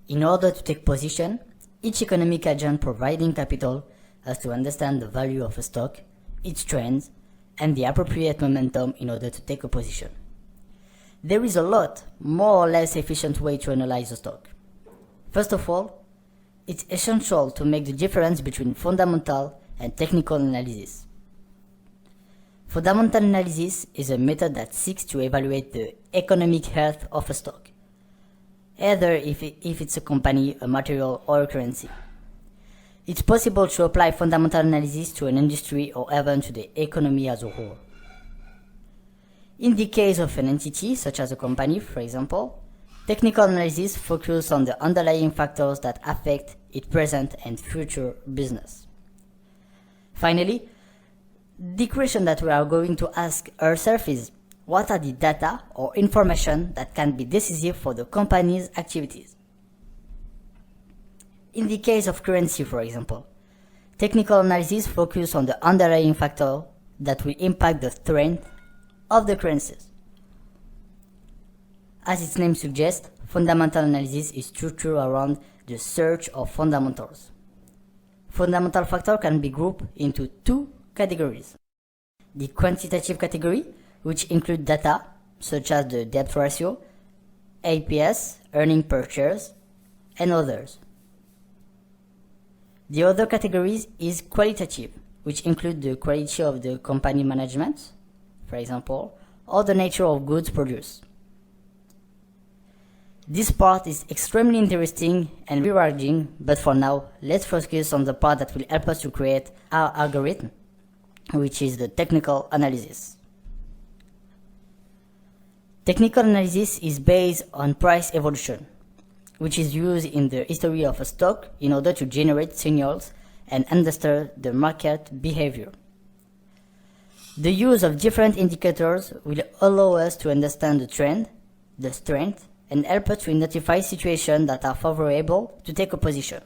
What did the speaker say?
In order to take position, each economic agent providing capital has to understand the value of a stock, its trends, and the appropriate momentum in order to take a position. There is a lot, more or less efficient way to analyze a stock. First of all, it's essential to make the difference between fundamental and technical analysis. Fundamental analysis is a method that seeks to evaluate the economic health of a stock, either if it's a company, a material, or a currency. It's possible to apply fundamental analysis to an industry or even to the economy as a whole. In the case of an entity, such as a company, for example, technical analysis focuses on the underlying factors that affect its present and future business. Finally, the question that we are going to ask ourselves is, what are the data or information that can be decisive for the company's activities? In the case of currency, for example, technical analysis focuses on the underlying factor that will impact the strength of the currencies. As its name suggests, fundamental analysis is structured around the search of fundamentals. Fundamental factors can be grouped into two categories. The quantitative category, which include data such as the debt ratio, APS, earning per shares, and others. The other category is qualitative, which include the quality of the company management, for example, or the nature of goods produced. This part is extremely interesting and rewarding, but for now, let's focus on the part that will help us to create our algorithm, which is the technical analysis. Technical analysis is based on price evolution, which is used in the history of a stock in order to generate signals and understand the market behavior. The use of different indicators will allow us to understand the trend, the strength, and help us to identify situations that are favorable to take a position.